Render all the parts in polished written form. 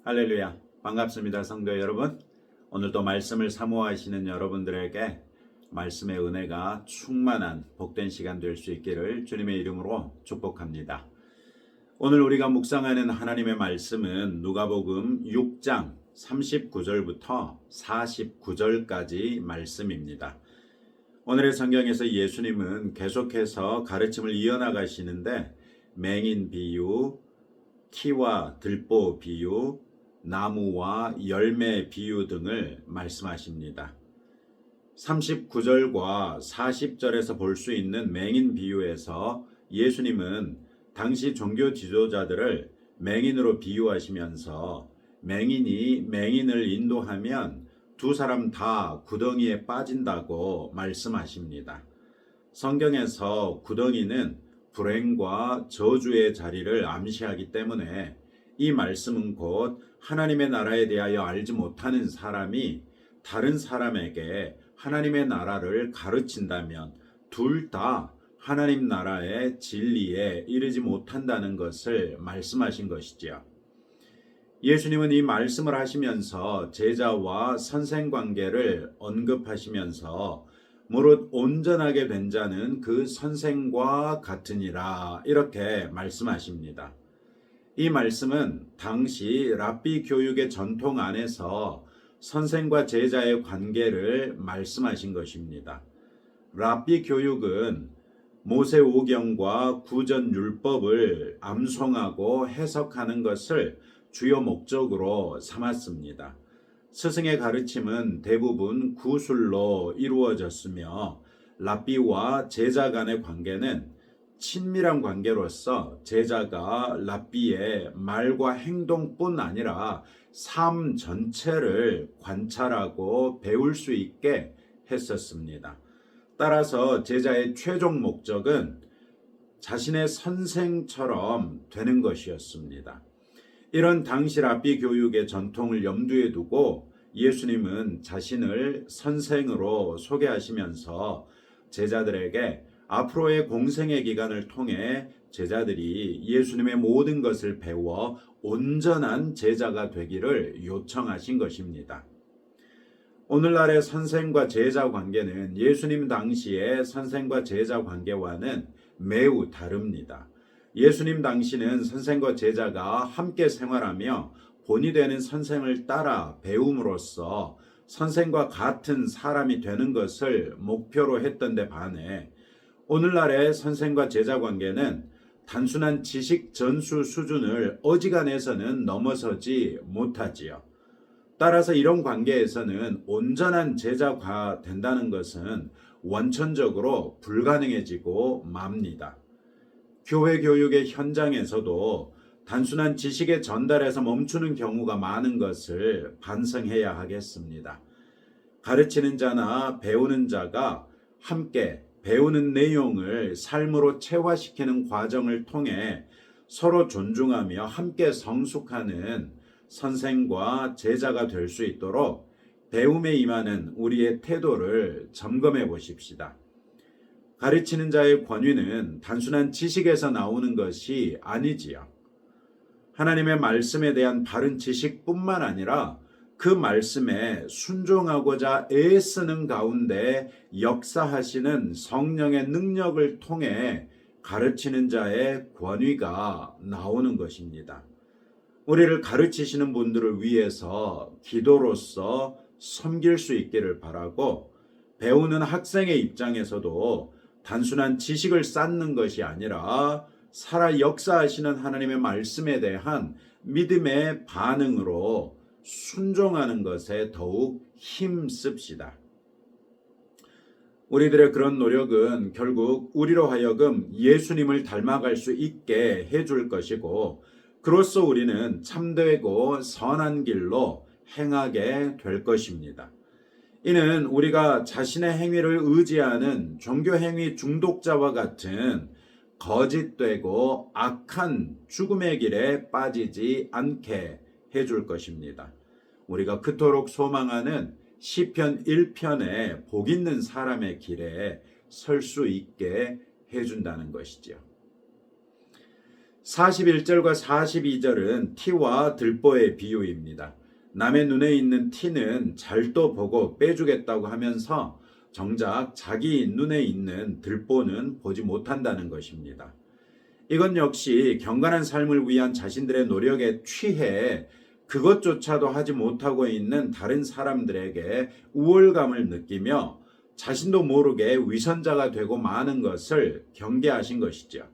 할렐루야. 반갑습니다, 성도 여러분. 오늘도 말씀을 사모하시는 여러분들에게 말씀의 은혜가 충만한 복된 시간 될 수 있기를 주님의 이름으로 축복합니다. 오늘 우리가 묵상하는 하나님의 말씀은 누가복음 6장 39절부터 49절까지 말씀입니다. 오늘의 성경에서 예수님은 계속해서 가르침을 이어나가시는데 맹인 비유, 키와 들보 비유, 나무와 열매 비유 등을 말씀하십니다. 39절과 40절에서 볼 수 있는 맹인 비유에서 예수님은 당시 종교 지도자들을 맹인으로 비유하시면서 맹인이 맹인을 인도하면 두 사람 다 구덩이에 빠진다고 말씀하십니다. 성경에서 구덩이는 불행과 저주의 자리를 암시하기 때문에 이 말씀은 곧 하나님의 나라에 대하여 알지 못하는 사람이 다른 사람에게 하나님의 나라를 가르친다면 둘 다 하나님 나라의 진리에 이르지 못한다는 것을 말씀하신 것이지요. 예수님은 이 말씀을 하시면서 제자와 선생 관계를 언급하시면서 무릇 온전하게 된 자는 그 선생과 같으니라 이렇게 말씀하십니다. 이 말씀은 당시 랍비 교육의 전통 안에서 선생과 제자의 관계를 말씀하신 것입니다. 랍비 교육은 모세오경과 구전 율법을 암송하고 해석하는 것을 주요 목적으로 삼았습니다. 스승의 가르침은 대부분 구술로 이루어졌으며 랍비와 제자 간의 관계는 친밀한 관계로서 제자가 랍비의 말과 행동뿐 아니라 삶 전체를 관찰하고 배울 수 있게 했었습니다. 따라서 제자의 최종 목적은 자신의 선생처럼 되는 것이었습니다. 이런 당시 랍비 교육의 전통을 염두에 두고 예수님은 자신을 선생으로 소개하시면서 제자들에게 앞으로의 공생의 기간을 통해 제자들이 예수님의 모든 것을 배워 온전한 제자가 되기를 요청하신 것입니다. 오늘날의 선생과 제자 관계는 예수님 당시의 선생과 제자 관계와는 매우 다릅니다. 예수님 당시는 선생과 제자가 함께 생활하며 본이 되는 선생을 따라 배움으로써 선생과 같은 사람이 되는 것을 목표로 했던 데 반해 오늘날의 선생과 제자 관계는 단순한 지식 전수 수준을 어지간해서는 넘어서지 못하지요. 따라서 이런 관계에서는 온전한 제자가 된다는 것은 원천적으로 불가능해지고 맙니다. 교회 교육의 현장에서도 단순한 지식의 전달에서 멈추는 경우가 많은 것을 반성해야 하겠습니다. 가르치는 자나 배우는 자가 함께 배우는 내용을 삶으로 체화시키는 과정을 통해 서로 존중하며 함께 성숙하는 선생과 제자가 될 수 있도록 배움에 임하는 우리의 태도를 점검해 보십시다. 가르치는 자의 권위는 단순한 지식에서 나오는 것이 아니지요. 하나님의 말씀에 대한 바른 지식뿐만 아니라 그 말씀에 순종하고자 애쓰는 가운데 역사하시는 성령의 능력을 통해 가르치는 자의 권위가 나오는 것입니다. 우리를 가르치시는 분들을 위해서 기도로서 섬길 수 있기를 바라고 배우는 학생의 입장에서도 단순한 지식을 쌓는 것이 아니라 살아 역사하시는 하나님의 말씀에 대한 믿음의 반응으로 순종하는 것에 더욱 힘씁시다. 우리들의 그런 노력은 결국 우리로 하여금 예수님을 닮아갈 수 있게 해줄 것이고 그로써 우리는 참되고 선한 길로 행하게 될 것입니다. 이는 우리가 자신의 행위를 의지하는 종교행위 중독자와 같은 거짓되고 악한 죽음의 길에 빠지지 않게 해줄 것입니다. 우리가 그토록 소망하는 시편 1편의 복 있는 사람의 길에 설 수 있게 해준다는 것이죠. 41절과 42절은 티와 들보의 비유입니다. 남의 눈에 있는 티는 잘도 보고 빼주겠다고 하면서 정작 자기 눈에 있는 들보는 보지 못한다는 것입니다. 이건 역시 경건한 삶을 위한 자신들의 노력에 취해 그것조차도 하지 못하고 있는 다른 사람들에게 우월감을 느끼며 자신도 모르게 위선자가 되고 마는 것을 경계하신 것이죠.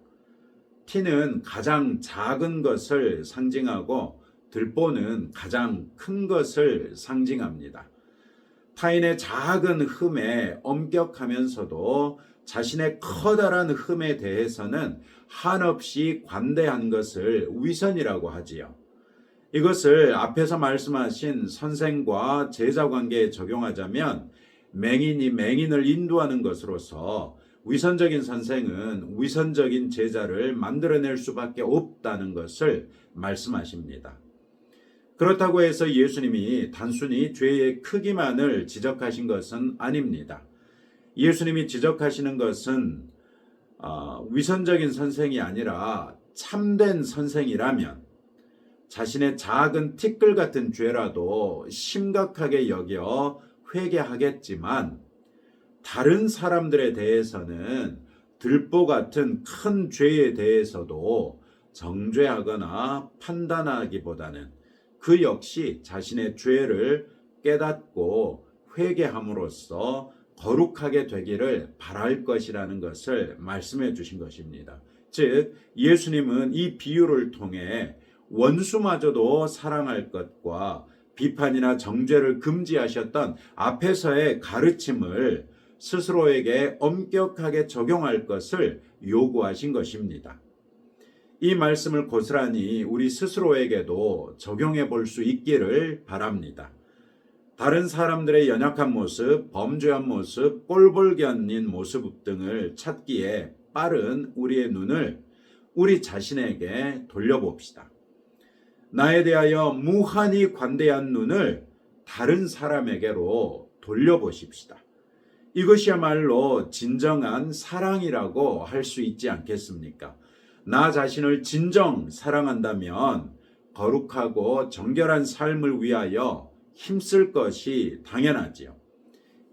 티는 가장 작은 것을 상징하고 들보는 가장 큰 것을 상징합니다. 타인의 작은 흠에 엄격하면서도 자신의 커다란 흠에 대해서는 한없이 관대한 것을 위선이라고 하지요. 이것을 앞에서 말씀하신 선생과 제자 관계에 적용하자면 맹인이 맹인을 인도하는 것으로서 위선적인 선생은 위선적인 제자를 만들어낼 수밖에 없다는 것을 말씀하십니다. 그렇다고 해서 예수님이 단순히 죄의 크기만을 지적하신 것은 아닙니다. 예수님이 지적하시는 것은 위선적인 선생이 아니라 참된 선생이라면 자신의 작은 티끌 같은 죄라도 심각하게 여겨 회개하겠지만 다른 사람들에 대해서는 들보 같은 큰 죄에 대해서도 정죄하거나 판단하기보다는 그 역시 자신의 죄를 깨닫고 회개함으로써 거룩하게 되기를 바랄 것이라는 것을 말씀해 주신 것입니다. 즉 예수님은 이 비유를 통해 원수마저도 사랑할 것과 비판이나 정죄를 금지하셨던 앞에서의 가르침을 스스로에게 엄격하게 적용할 것을 요구하신 것입니다. 이 말씀을 고스란히 우리 스스로에게도 적용해 볼 수 있기를 바랍니다. 다른 사람들의 연약한 모습, 범죄한 모습, 꼴보기 않는 모습 등을 찾기에 빠른 우리의 눈을 우리 자신에게 돌려봅시다. 나에 대하여 무한히 관대한 눈을 다른 사람에게로 돌려보십시다. 이것이야말로 진정한 사랑이라고 할 수 있지 않겠습니까? 나 자신을 진정 사랑한다면 거룩하고 정결한 삶을 위하여 힘쓸 것이 당연하지요.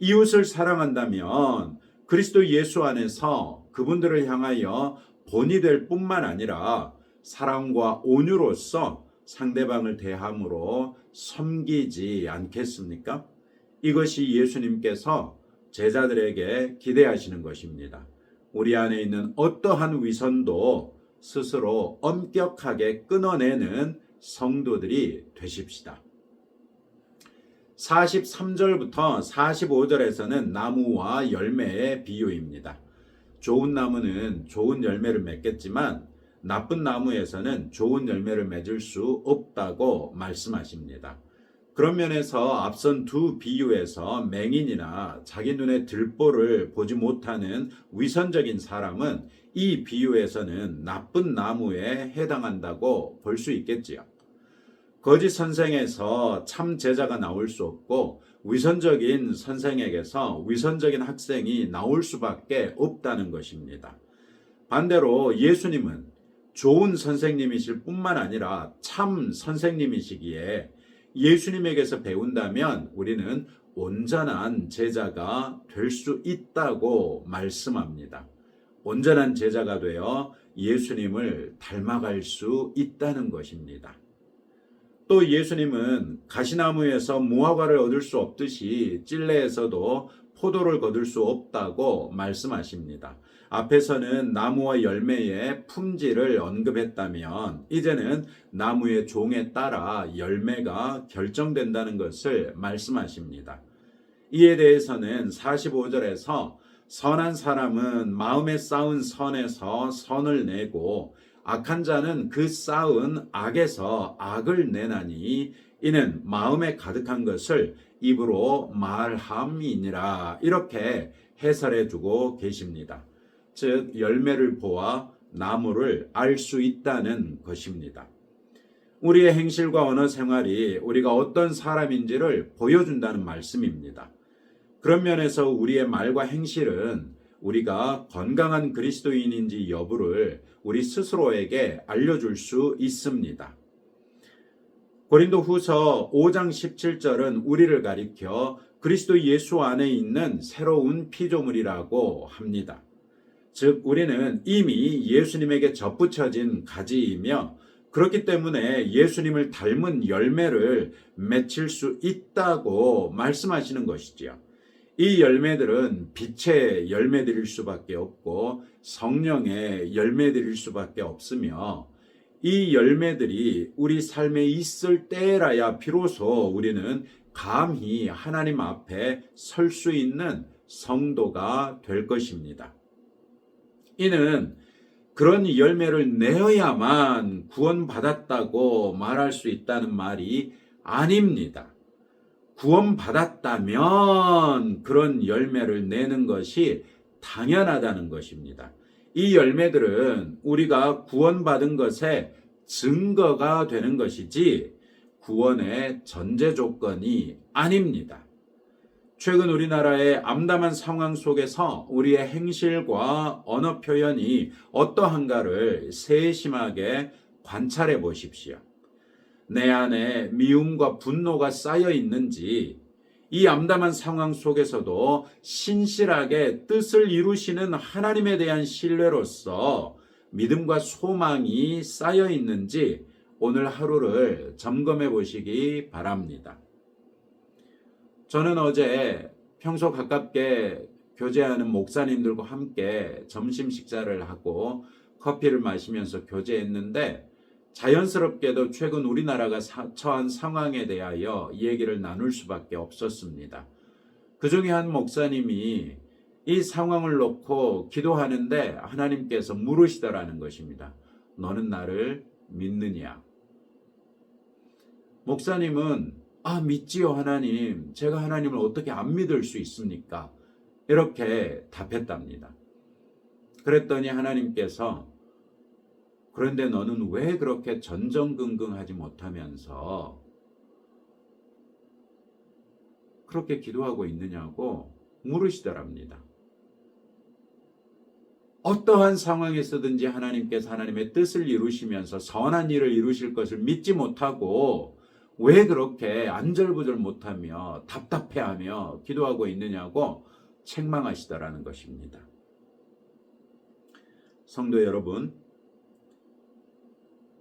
이웃을 사랑한다면 그리스도 예수 안에서 그분들을 향하여 본이 될 뿐만 아니라 사랑과 온유로서 상대방을 대함으로 섬기지 않겠습니까? 이것이 예수님께서 제자들에게 기대하시는 것입니다. 우리 안에 있는 어떠한 위선도 스스로 엄격하게 끊어내는 성도들이 되십시다. 43절부터 45절에서는 나무와 열매의 비유입니다. 좋은 나무는 좋은 열매를 맺겠지만 나쁜 나무에서는 좋은 열매를 맺을 수 없다고 말씀하십니다. 그런 면에서 앞선 두 비유에서 맹인이나 자기 눈에 들보를 보지 못하는 위선적인 사람은 이 비유에서는 나쁜 나무에 해당한다고 볼 수 있겠지요. 거짓 선생에서 참 제자가 나올 수 없고 위선적인 선생에게서 위선적인 학생이 나올 수밖에 없다는 것입니다. 반대로 예수님은 좋은 선생님이실 뿐만 아니라 참 선생님이시기에 예수님에게서 배운다면 우리는 온전한 제자가 될 수 있다고 말씀합니다. 온전한 제자가 되어 예수님을 닮아갈 수 있다는 것입니다. 또 예수님은 가시나무에서 무화과를 얻을 수 없듯이 찔레에서도 포도를 거둘 수 없다고 말씀하십니다. 앞에서는 나무와 열매의 품질을 언급했다면 이제는 나무의 종에 따라 열매가 결정된다는 것을 말씀하십니다. 이에 대해서는 45절에서 선한 사람은 마음에 쌓은 선에서 선을 내고 악한 자는 그 쌓은 악에서 악을 내나니 이는 마음에 가득한 것을 입으로 말함이니라 이렇게 해설해 주고 계십니다. 즉 열매를 보아 나무를 알 수 있다는 것입니다. 우리의 행실과 언어 생활이 우리가 어떤 사람인지를 보여준다는 말씀입니다. 그런 면에서 우리의 말과 행실은 우리가 건강한 그리스도인인지 여부를 우리 스스로에게 알려줄 수 있습니다. 고린도 후서 5장 17절은 우리를 가리켜 그리스도 예수 안에 있는 새로운 피조물이라고 합니다. 즉 우리는 이미 예수님에게 접붙여진 가지이며 그렇기 때문에 예수님을 닮은 열매를 맺힐 수 있다고 말씀하시는 것이지요. 이 열매들은 빛의 열매들일 수밖에 없고 성령의 열매들일 수밖에 없으며 이 열매들이 우리 삶에 있을 때라야 비로소 우리는 감히 하나님 앞에 설 수 있는 성도가 될 것입니다. 이는 그런 열매를 내어야만 구원받았다고 말할 수 있다는 말이 아닙니다. 구원받았다면 그런 열매를 내는 것이 당연하다는 것입니다. 이 열매들은 우리가 구원받은 것의 증거가 되는 것이지 구원의 전제 조건이 아닙니다. 최근 우리나라의 암담한 상황 속에서 우리의 행실과 언어 표현이 어떠한가를 세심하게 관찰해 보십시오. 내 안에 미움과 분노가 쌓여 있는지, 이 암담한 상황 속에서도 신실하게 뜻을 이루시는 하나님에 대한 신뢰로서 믿음과 소망이 쌓여 있는지 오늘 하루를 점검해 보시기 바랍니다. 저는 어제 평소 가깝게 교제하는 목사님들과 함께 점심 식사를 하고 커피를 마시면서 교제했는데 자연스럽게도 최근 우리나라가 처한 상황에 대하여 얘기를 나눌 수밖에 없었습니다. 그 중에 한 목사님이 이 상황을 놓고 기도하는데 하나님께서 물으시더라는 것입니다. 너는 나를 믿느냐? 목사님은 믿지요 하나님. 제가 하나님을 어떻게 안 믿을 수 있습니까? 이렇게 답했답니다. 그랬더니 하나님께서 그런데 너는 왜 그렇게 전전긍긍하지 못하면서 그렇게 기도하고 있느냐고 물으시더랍니다. 어떠한 상황에서든지 하나님께서 하나님의 뜻을 이루시면서 선한 일을 이루실 것을 믿지 못하고 왜 그렇게 안절부절 못하며 답답해하며 기도하고 있느냐고 책망하시더라는 것입니다. 성도 여러분,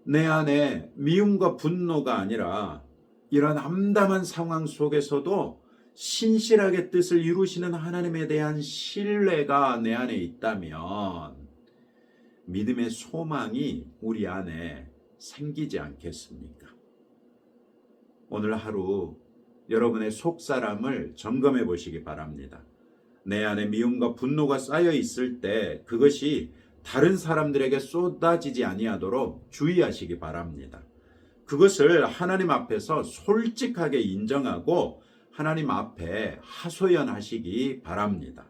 내 안에 미움과 분노가 아니라 이런 암담한 상황 속에서도 신실하게 뜻을 이루시는 하나님에 대한 신뢰가 내 안에 있다면 믿음의 소망이 우리 안에 생기지 않겠습니까? 오늘 하루 여러분의 속사람을 점검해 보시기 바랍니다. 내 안에 미움과 분노가 쌓여 있을 때 그것이 다른 사람들에게 쏟아지지 아니하도록 주의하시기 바랍니다. 그것을 하나님 앞에서 솔직하게 인정하고 하나님 앞에 하소연하시기 바랍니다.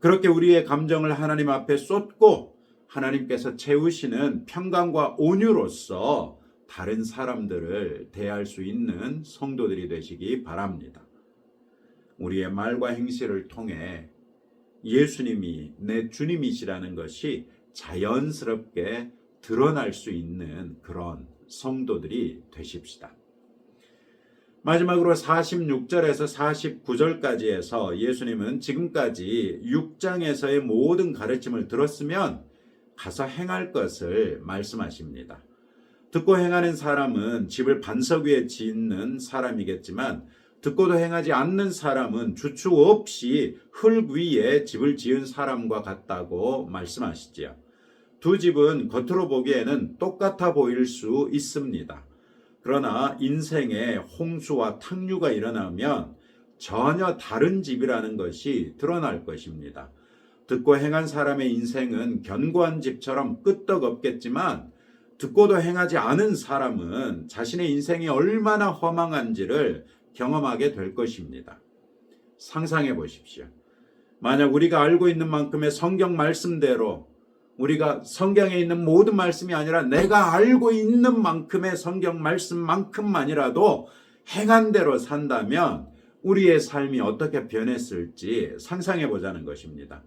그렇게 우리의 감정을 하나님 앞에 쏟고 하나님께서 채우시는 평강과 온유로서 다른 사람들을 대할 수 있는 성도들이 되시기 바랍니다. 우리의 말과 행실을 통해 예수님이 내 주님이시라는 것이 자연스럽게 드러날 수 있는 그런 성도들이 되십시다. 마지막으로 46절에서 49절까지 해서 예수님은 지금까지 6장에서의 모든 가르침을 들었으면 가서 행할 것을 말씀하십니다. 듣고 행하는 사람은 집을 반석 위에 짓는 사람이겠지만 듣고도 행하지 않는 사람은 주축 없이 흙 위에 집을 지은 사람과 같다고 말씀하시지요. 두 집은 겉으로 보기에는 똑같아 보일 수 있습니다. 그러나 인생에 홍수와 탕류가 일어나면 전혀 다른 집이라는 것이 드러날 것입니다. 듣고 행한 사람의 인생은 견고한 집처럼 끄떡없겠지만 듣고도 행하지 않은 사람은 자신의 인생이 얼마나 허망한지를 경험하게 될 것입니다. 상상해 보십시오. 만약 우리가 알고 있는 만큼의 성경 말씀대로 우리가 성경에 있는 모든 말씀이 아니라 내가 알고 있는 만큼의 성경 말씀만큼만이라도 행한 대로 산다면 우리의 삶이 어떻게 변했을지 상상해 보자는 것입니다.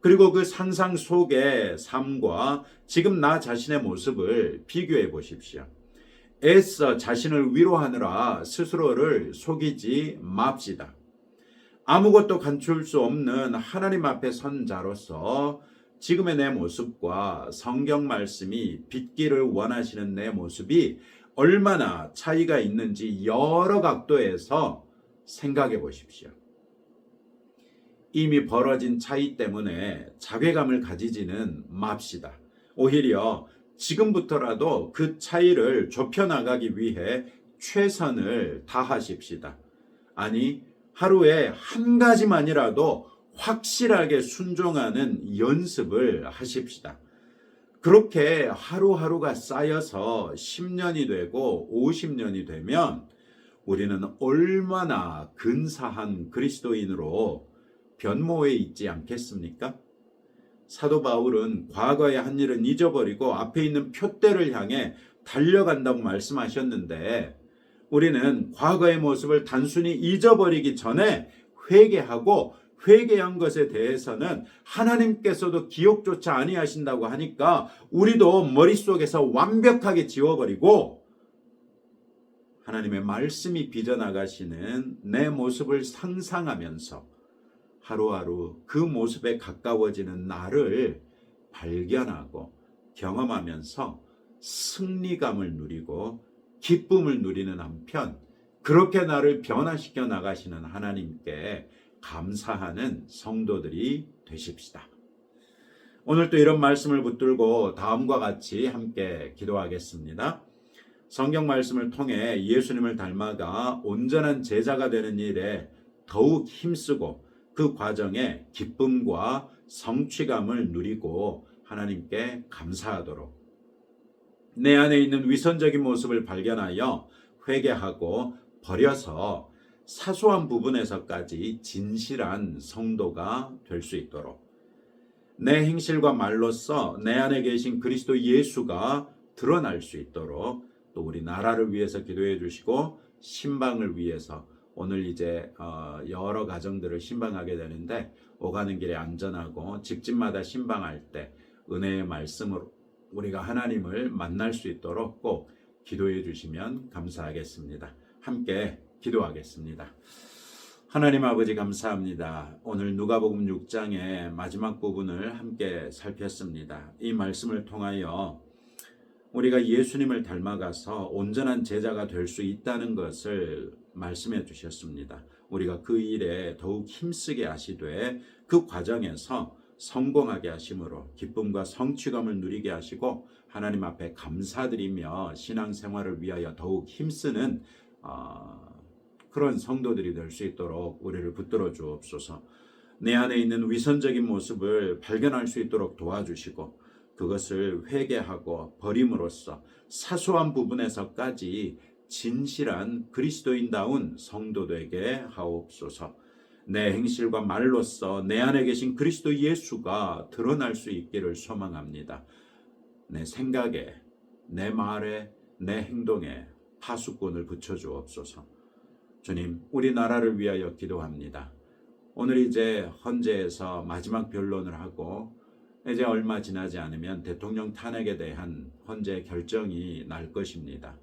그리고 그 상상 속의 삶과 지금 나 자신의 모습을 비교해 보십시오. 애써 자신을 위로하느라 스스로를 속이지 맙시다. 아무것도 감출 수 없는 하나님 앞에 선 자로서 지금의 내 모습과 성경 말씀이 빛기를 원하시는 내 모습이 얼마나 차이가 있는지 여러 각도에서 생각해 보십시오. 이미 벌어진 차이 때문에 자괴감을 가지지는 맙시다. 오히려 지금부터라도 그 차이를 좁혀나가기 위해 최선을 다하십시다. 아니, 하루에 한 가지만이라도 확실하게 순종하는 연습을 하십시다. 그렇게 하루하루가 쌓여서 10년이 되고 50년이 되면 우리는 얼마나 근사한 그리스도인으로 변모해 있지 않겠습니까? 사도 바울은 과거의 한 일은 잊어버리고 앞에 있는 표대를 향해 달려간다고 말씀하셨는데 우리는 과거의 모습을 단순히 잊어버리기 전에 회개하고 회개한 것에 대해서는 하나님께서도 기억조차 아니하신다고 하니까 우리도 머릿속에서 완벽하게 지워버리고 하나님의 말씀이 빚어나가시는 내 모습을 상상하면서 하루하루 그 모습에 가까워지는 나를 발견하고 경험하면서 승리감을 누리고 기쁨을 누리는 한편 그렇게 나를 변화시켜 나가시는 하나님께 감사하는 성도들이 되십시다. 오늘 또 이런 말씀을 붙들고 다음과 같이 함께 기도하겠습니다. 성경 말씀을 통해 예수님을 닮아가 온전한 제자가 되는 일에 더욱 힘쓰고 그 과정에 기쁨과 성취감을 누리고 하나님께 감사하도록 내 안에 있는 위선적인 모습을 발견하여 회개하고 버려서 사소한 부분에서까지 진실한 성도가 될 수 있도록 내 행실과 말로써 내 안에 계신 그리스도 예수가 드러날 수 있도록 또 우리 나라를 위해서 기도해 주시고 신방을 위해서 오늘 이제 여러 가정들을 신방하게 되는데 오가는 길에 안전하고 집집마다 신방할 때 은혜의 말씀으로 우리가 하나님을 만날 수 있도록 꼭 기도해 주시면 감사하겠습니다. 함께 기도하겠습니다. 하나님 아버지 감사합니다. 오늘 누가복음 6장의 마지막 부분을 함께 살폈습니다. 이 말씀을 통하여 우리가 예수님을 닮아가서 온전한 제자가 될 수 있다는 것을 말씀해 주셨습니다. 우리가 그 일에 더욱 힘쓰게 하시되 그 과정에서 성공하게 하심으로 기쁨과 성취감을 누리게 하시고 하나님 앞에 감사드리며 신앙생활을 위하여 더욱 힘쓰는 그런 성도들이 될 수 있도록 우리를 붙들어 주옵소서. 내 안에 있는 위선적인 모습을 발견할 수 있도록 도와주시고 그것을 회개하고 버림으로써 사소한 부분에서까지 진실한 그리스도인다운 성도 되게 하옵소서. 내 행실과 말로써 내 안에 계신 그리스도 예수가 드러날 수 있기를 소망합니다. 내 생각에, 내 말에, 내 행동에 파수꾼을 붙여주옵소서. 주님, 우리나라를 위하여 기도합니다. 오늘 이제 헌재에서 마지막 변론을 하고 이제 얼마 지나지 않으면 대통령 탄핵에 대한 헌재 결정이 날 것입니다.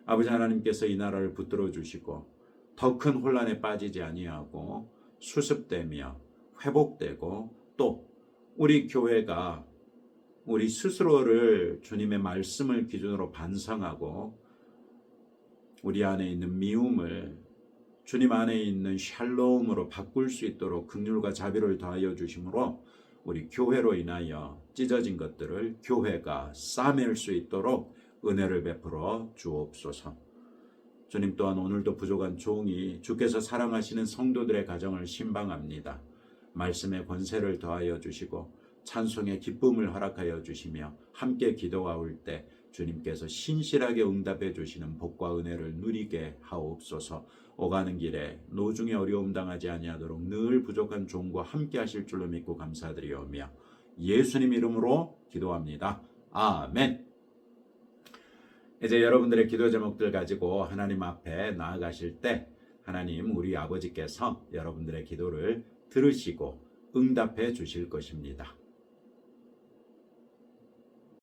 아버지 하나님께서 이 나라를 붙들어 주시고 더 큰 혼란에 빠지지 아니하고 수습되며 회복되고 또 우리 교회가 우리 스스로를 주님의 말씀을 기준으로 반성하고 우리 안에 있는 미움을 주님 안에 있는 샬롬으로 바꿀 수 있도록 긍휼과 자비를 더하여 주심으로 우리 교회로 인하여 찢어진 것들을 교회가 싸맬 수 있도록 은혜를 베풀어 주옵소서. 주님 또한 오늘도 부족한 종이 주께서 사랑하시는 성도들의 가정을 신방합니다. 말씀의 권세를 더하여 주시고 찬송의 기쁨을 허락하여 주시며 함께 기도하올 때 주님께서 신실하게 응답해 주시는 복과 은혜를 누리게 하옵소서. 오가는 길에 노중에 어려움 당하지 아니하도록 늘 부족한 종과 함께 하실 줄로 믿고 감사드리오며 예수님 이름으로 기도합니다. 아멘. 이제 여러분들의 기도 제목들 가지고 하나님 앞에 나아가실 때 하나님 우리 아버지께서 여러분들의 기도를 들으시고 응답해 주실 것입니다.